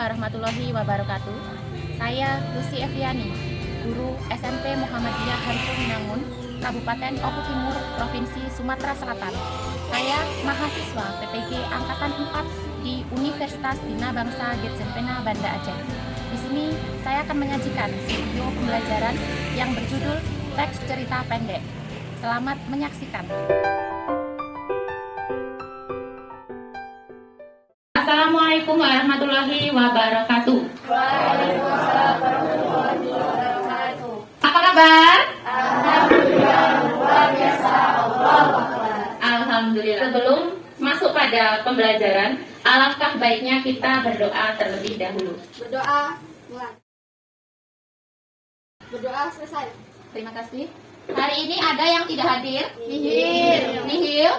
warahmatullahi wabarakatuh. Saya Lucy Eviani, guru SMP Muhammadiyah Harjowinangun, Kabupaten Oku Timur, Provinsi Sumatera Selatan. Saya mahasiswa PPG Angkatan 4 di Universitas Bina Bangsa Getsenpena Banda Aceh. Di sini saya akan menyajikan video pembelajaran yang berjudul Teks Cerita Pendek. Selamat menyaksikan. Assalamualaikum warahmatullahi wabarakatuh. Waalaikumsalam warahmatullahi wabarakatuh. Apa kabar? Alhamdulillah, luar biasa. Allahu Akbar. Alhamdulillah. Sebelum masuk pada pembelajaran, alangkah baiknya kita berdoa terlebih dahulu. Berdoa mulai. Berdoa selesai. Terima kasih. Hari ini ada yang tidak hadir? Nihil. Nihil?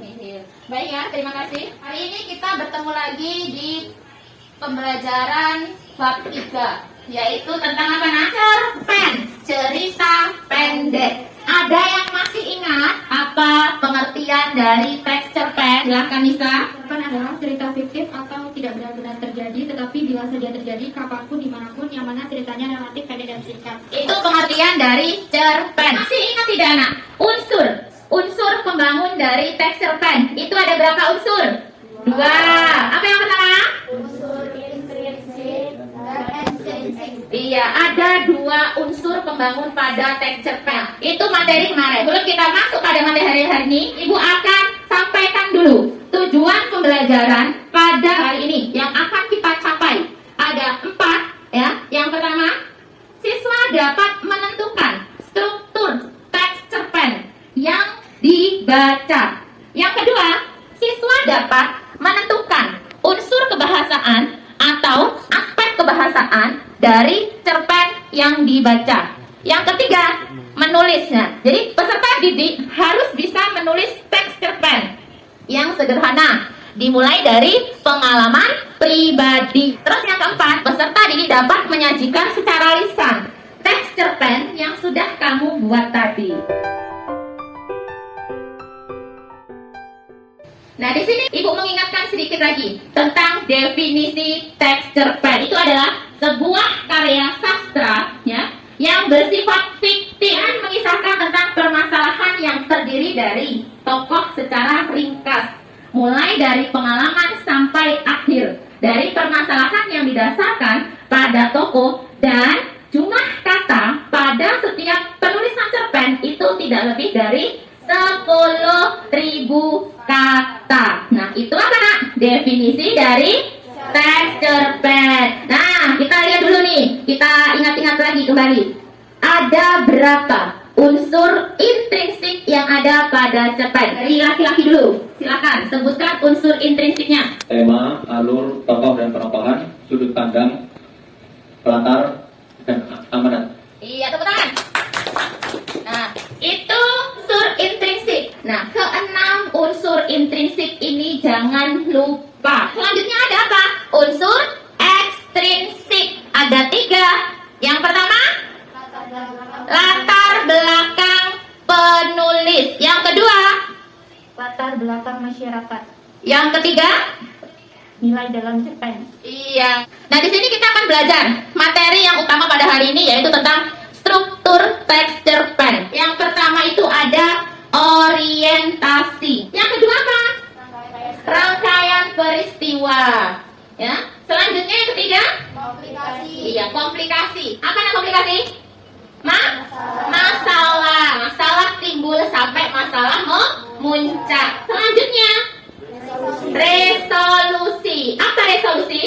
Nihil. Baik ya, terima kasih. Hari ini kita bertemu lagi di pembelajaran bab 3, yaitu tentang apa nak? Cerpen, cerita pendek. Ada yang masih ingat apa pengertian dari teks cerpen? Silahkan Nisa. Cerpen adalah cerita fiktif atau tidak benar-benar terjadi, tetapi bila saja terjadi kapanpun, dimanapun, yang mana ceritanya relatif pendek dan singkat. Itu pengertian dari cerpen. Masih ingat tidak anak? Unsur pembangun dari teks cerpen. Itu ada berapa unsur? 2. Apa yang pertama? Unsur intrinsik dan ekstrinsik. Iya, ada 2 unsur pembangun pada teks cerpen. Itu materi kemarin. Sebelum kita masuk pada materi hari ini, Ibu akan sampaikan dulu tujuan pembelajaran pada hari ini yang akan kita capai. Ada 4 ya. Yang pertama, siswa dapat menentukan struktur teks cerpen yang dibaca. Yang kedua, siswa dapat menentukan unsur kebahasaan atau aspek kebahasaan dari cerpen yang dibaca. Yang ketiga, menulisnya. Jadi peserta didik harus bisa menulis teks cerpen yang sederhana, dimulai dari pengalaman pribadi. Terus yang keempat, peserta didik dapat menyajikan secara lisan teks cerpen yang sudah kamu buat tadi. Nah, di sini Ibu mengingatkan sedikit lagi tentang definisi teks cerpen. Itu adalah sebuah karya sastra ya, yang bersifat fiktif, mengisahkan tentang permasalahan yang terdiri dari tokoh secara ringkas, mulai dari pengalaman sampai akhir, dari permasalahan yang didasarkan pada tokoh, dan jumlah kata pada setiap penulisan cerpen itu tidak lebih dari 10.000 kata. Nah, itu apa nak? Definisi dari teks cerpen. Nah, kita lihat dulu nih. Kita ingat-ingat lagi kembali. Ada berapa unsur intrinsik yang ada pada cerpen? Dari laki-laki dulu. Silakan sebutkan unsur intrinsiknya. Tema, alur, tokoh dan penokohan, sudut pandang, latar, dan amanat. Iya, tepuk tangan. Nah, itu unsur intrinsik. Nah, keenam unsur intrinsik ini jangan lupa. Selanjutnya ada apa? Unsur ekstrinsik. Ada 3. Yang pertama, latar belakang penulis. Yang kedua, Latar belakang masyarakat. yang ketiga, Nilai dalam cerpen. iya. Nah, di sini kita akan belajar materi yang utama pada hari ini, yaitu tentang struktur teks cerpen. Yang pertama itu ada orientasi. Yang kedua apa? Rangkaian peristiwa. Ya. Selanjutnya yang ketiga, Komplikasi. iya, komplikasi. Apa nama komplikasi? Masalah. Masalah timbul sampai masalah memuncak. Selanjutnya, resolusi. Apa resolusi?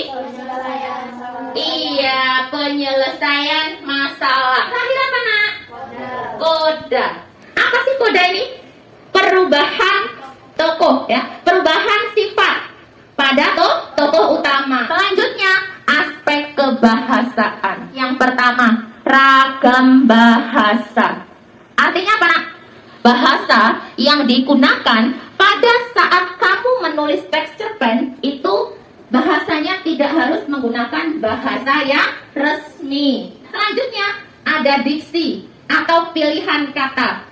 Iya, penyelesaian masalah. Terakhir apa nak? Koda. Apa sih koda ini? Perubahan tokoh ya, perubahan sifat pada tokoh utama. Selanjutnya, aspek kebahasaan. Yang pertama, ragam bahasa. Artinya apa nak? Bahasa yang digunakan pada saat kamu menulis teks cerpen itu bahasanya tidak harus menggunakan bahasa yang resmi. Selanjutnya ada diksi atau pilihan kata.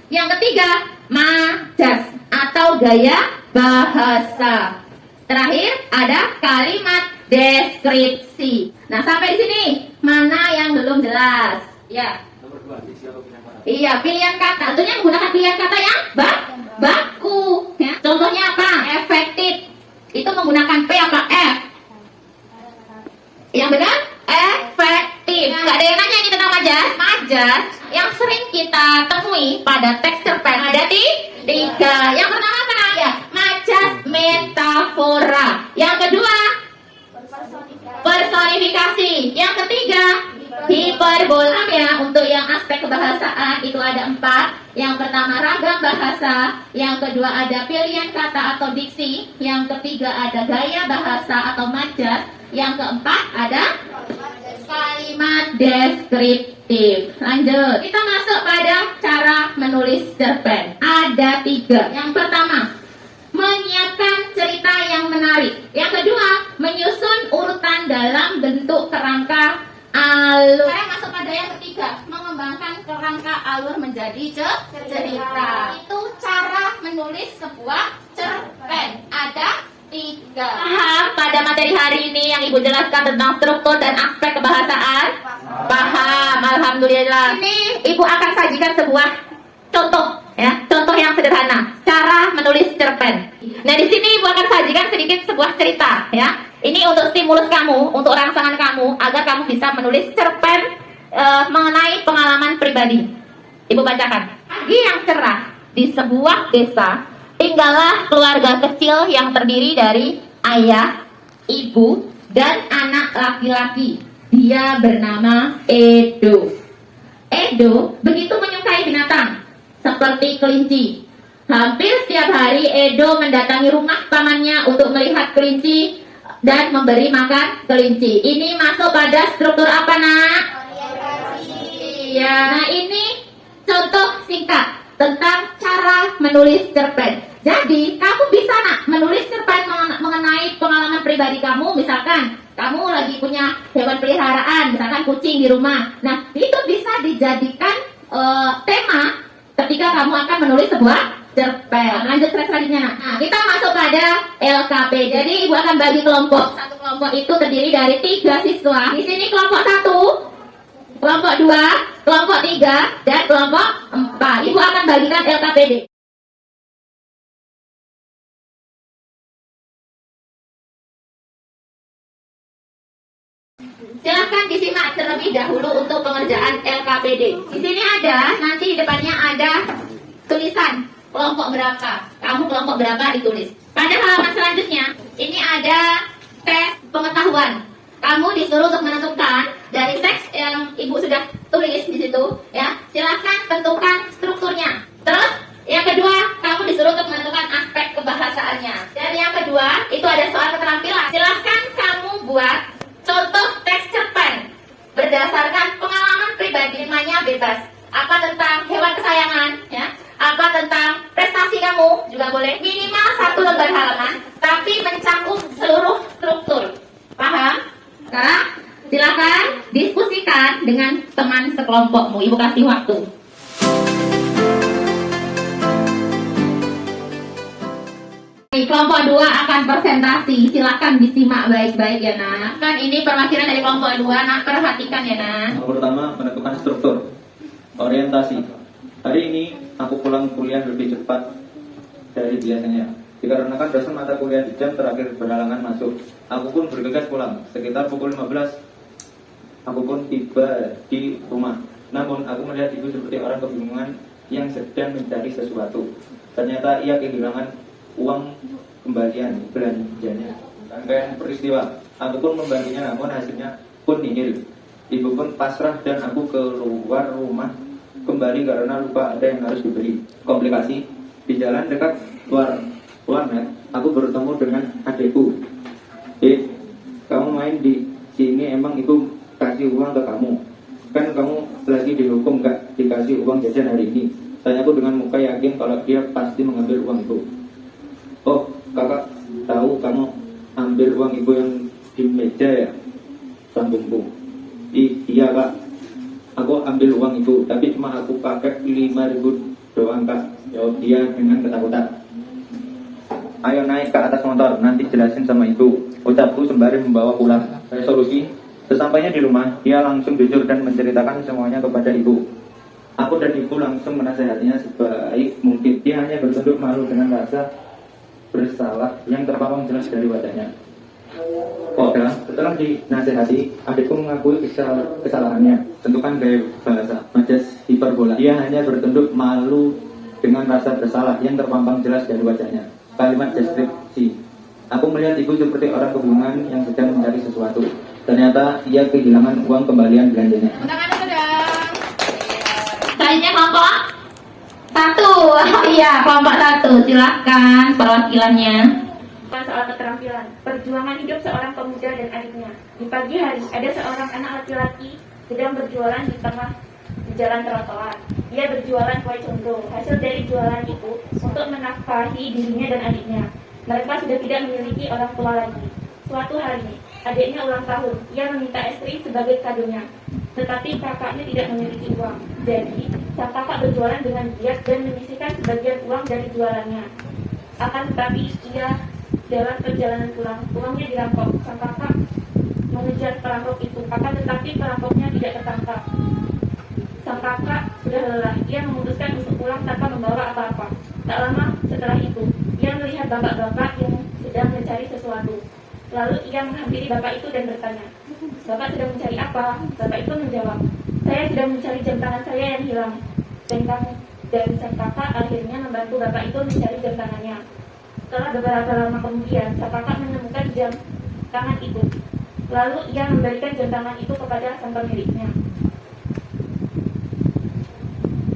Yang ketiga, majas atau gaya bahasa. Terakhir ada kalimat deskripsi. Nah, sampai di sini mana yang belum jelas? Ya. Iya, pilihan kata. Tentunya menggunakan pilihan kata yang baku. Ya. Contohnya apa? Efektif. Itu menggunakan P apa F? Yang benar? Efektif. Nggak ada yang nanya ini tentang majas. Majas yang sering kita temui pada teks cerpen ada tiga. Yang pertama apa? Ya, majas metafora. Yang kedua, personifikasi. Yang ketiga, hiperbola. Ya, untuk yang aspek kebahasaan itu ada 4. Yang pertama ragam bahasa, yang kedua ada pilihan kata atau diksi, yang ketiga ada gaya bahasa atau majas, yang keempat ada kalimat deskriptif. Lanjut, kita masuk pada cara menulis cerpen. Ada 3. Yang pertama, menyiapkan cerita yang menarik. Yang kedua, menyusun urutan dalam bentuk kerangka alur. Sekarang masuk pada yang ketiga, mengembangkan kerangka alur menjadi cerita. Itu cara menulis sebuah cerpen. Ada 3. Paham pada materi hari ini yang Ibu jelaskan tentang struktur dan aspek kebahasaan? Paham, alhamdulillah. Ini Ibu akan sajikan sebuah contoh, ya, contoh yang sederhana, cara menulis cerpen. Nah, di sini Ibu akan sajikan sedikit sebuah cerita, ya. Ini untuk stimulus kamu, untuk rangsangan kamu, agar kamu bisa menulis cerpen mengenai pengalaman pribadi. Ibu bacakan. Pagi yang cerah di sebuah desa, tinggallah keluarga kecil yang terdiri dari ayah, ibu, dan anak laki-laki. Dia bernama Edo. Edo begitu menyukai binatang, seperti kelinci. Hampir setiap hari Edo mendatangi rumah pamannya untuk melihat kelinci dan memberi makan kelinci. Ini masuk pada struktur apa, Nak? Iya. Nah, ini contoh singkat tentang cara menulis cerpen. Jadi, kamu bisa, Nak, menulis cerpen mengenai pengalaman pribadi kamu. Misalkan, kamu lagi punya hewan peliharaan, misalkan kucing di rumah. Nah, itu bisa dijadikan tema ketika kamu akan menulis sebuah cerpen. Lanjut slide selanjutnya. Nah, kita masuk pada LKP. Jadi Ibu akan bagi kelompok. Satu kelompok itu terdiri dari 3 siswa. Di sini kelompok 1, kelompok 2, kelompok 3, dan kelompok 4. Ibu akan bagikan LKPD. Silahkan disimak terlebih dahulu untuk pengerjaan LKPD. Di sini ada, nanti di depannya ada tulisan kelompok berapa. Kamu kelompok berapa ditulis. Pada halaman selanjutnya, ini ada tes pengetahuan. Kamu disuruh untuk menentukan dari teks yang Ibu sudah tulis di situ, ya. Silahkan tentukan strukturnya. Terus yang kedua, kamu disuruh untuk menentukan aspek kebahasaannya. Dan yang kedua, itu ada soal keterampilan. Silahkan kamu buat contoh teks cerpen berdasarkan pengalaman pribadi, temanya bebas. Apa tentang hewan kesayangan, ya? Apa tentang prestasi kamu juga boleh. Minimal 1 lembar halaman, tapi mencakup seluruh struktur. Paham? Sekarang silakan diskusikan dengan teman sekelompokmu. Ibu kasih waktu. Kelompok 2 akan presentasi. Silakan disimak baik-baik ya, Nak. Kan ini perwakilan dari kelompok 2, Nak, perhatikan ya, Nak. Yang pertama, menentukan struktur. Orientasi. Hari ini aku pulang kuliah lebih cepat dari biasanya. Dikarenakan dosen mata kuliah di jam terakhir berhalangan masuk. Aku pun bergegas pulang. Sekitar pukul 15, aku pun tiba di rumah. Namun aku melihat ibu seperti orang kebingungan yang sedang mencari sesuatu. Ternyata ia kehilangan uang kembalian belanjanya. Rangkaian peristiwa, aku pun membantunya, namun hasilnya pun nihil. Ibu pun pasrah dan aku keluar rumah kembali karena lupa ada yang harus dibeli. Komplikasi, di jalan dekat warnet, aku bertemu dengan adikku. Kamu main di sini emang ibu kasih uang ke kamu? Kan kamu lagi dihukum gak dikasih uang jajan hari ini? Tanyaku dengan muka yakin kalau dia pasti mengambil uang itu. Oh, kakak tahu kamu ambil uang ibu yang di meja ya? Sambungku. Iya kak, aku ambil uang itu, tapi cuma aku pakai 5.000 doang kak. Jawab dia dengan ketakutan. Ayo naik ke atas motor, nanti jelasin sama ibu, ucapku sembari membawa pulang. Resolusi, sesampainya di rumah, dia langsung jujur dan menceritakan semuanya kepada ibu. Aku dan ibu langsung menasehatinya sebaik mungkin. Dia hanya bertunduk malu dengan rasa bersalah yang terpampang jelas dari wajahnya. Setelah dinasehati, adikku mengakui kesalahannya. Tentukan gaya bahasa, majas hiperbola. Dia hanya bertunduk malu dengan rasa bersalah yang terpampang jelas dari wajahnya. Kalimat deskripsi. Aku melihat ibu seperti orang kebingungan yang sedang mencari sesuatu. Ternyata ia kehilangan uang kembalian belanjanya. Selanjutnya kelompok 1. Oh iya, kelompok 1. Silahkan perwakilannya. Soal keterampilan, perjuangan hidup seorang pemuda dan adiknya. Di pagi hari, ada seorang anak laki-laki sedang berjualan di tengah jalan trotoar. Dia berjualan kue condong. Hasil dari jualan itu untuk menafkahi dirinya dan adiknya. Mereka sudah tidak memiliki orang tua lagi. Suatu hari, adiknya ulang tahun. Ia meminta es krim sebagai kadonya. Tetapi kakaknya tidak memiliki uang. Jadi, sang kakak berjualan dengan giat dan menyisihkan sebagian uang dari jualannya. Akan tetapi ia dalam perjalanan pulang, uangnya dirampok. Sang kakak mengejar perampok itu, akan tetapi perampoknya tidak tertangkap. Sang kakak sudah lelah, ia memutuskan untuk pulang tanpa membawa apa-apa. Tak lama setelah itu, ia melihat bapak-bapak yang sedang mencari sesuatu. Lalu ia menghampiri bapak itu dan bertanya, "Bapak sedang mencari apa?" Bapak itu menjawab, "Saya sedang mencari jam tangan saya yang hilang." Dan sang kakak akhirnya membantu bapak itu mencari jam tangannya. Setelah beberapa lama kemudian, sang kakak menemukan jam tangan itu. Lalu ia memberikan jam tangan itu kepada sang pemiliknya.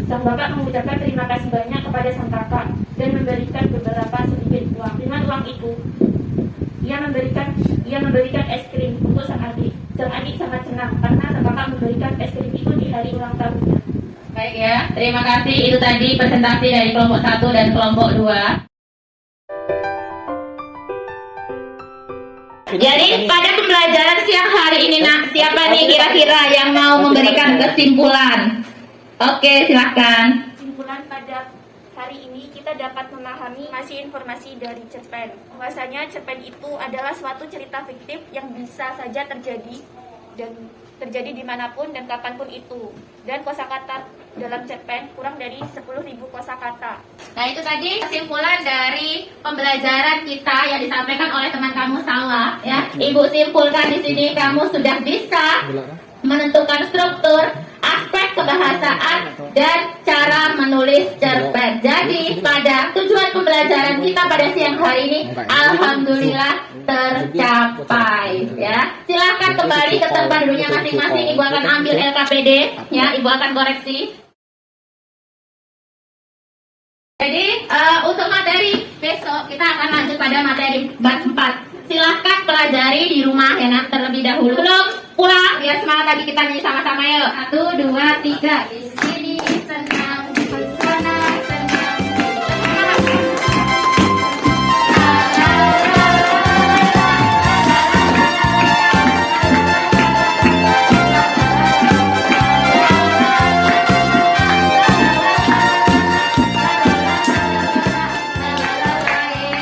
Sang bapak mengucapkan terima kasih banyak kepada sang kakak dan memberikan beberapa sedikit uang. Dengan uang itu, ia memberikan es krim untuk sang adik. Sang adik sangat senang karena sang kakak memberikan es krim itu di hari ulang tahunnya. Baik ya, terima kasih. Itu tadi presentasi dari kelompok 1 dan kelompok 2. Jadi pada pembelajaran siang hari ini, nak, siapa nih kira-kira yang mau memberikan kesimpulan? Oke, silahkan. Kesimpulan pada hari ini kita dapat memahami masih informasi dari cerpen. Bahwasanya cerpen itu adalah suatu cerita fiktif yang bisa saja terjadi dan terjadi dimanapun dan kapanpun itu. Dan kosakata dalam cerpen kurang dari 10.000 kosakata. Nah, itu tadi kesimpulan dari pembelajaran kita yang disampaikan oleh teman kamu Salah, ya. Ibu simpulkan di sini kamu sudah bisa menentukan struktur, aspek kebahasaan, dan cara menulis cerpen. Jadi pada tujuan pembelajaran kita pada siang hari ini, alhamdulillah tercapai. Ya, silahkan kembali ke tempat duduknya masing-masing. Ibu akan ambil LKPD, ya, ibu akan koreksi. Jadi untuk materi besok kita akan lanjut pada materi bab 4. Silahkan pelajari di rumah ya, nak, terlebih dahulu. Belum pulang, biar semangat lagi kita nyanyi sama-sama yuk. 1, 2, 3. Di sini senang, di sana senang.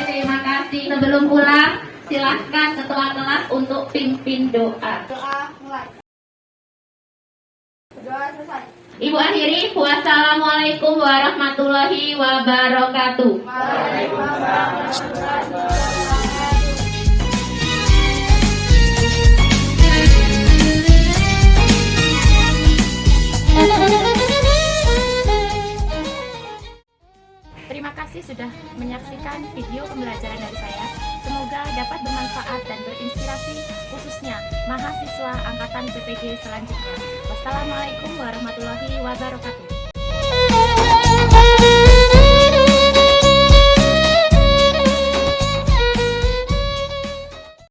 Terima kasih. Sebelum pulang, silahkan ketua kelas untuk pimpin doa. Doa mulai. Doa selesai. Ibu akhiri, wassalamualaikum warahmatullahi wabarakatuh. Waalaikumsalam warahmatullahi wabarakatuh. Terima kasih sudah menyaksikan video pembelajaran dari saya. Semoga dapat bermanfaat dan berinspirasi khususnya mahasiswa angkatan PPG selanjutnya. Wassalamualaikum warahmatullahi wabarakatuh.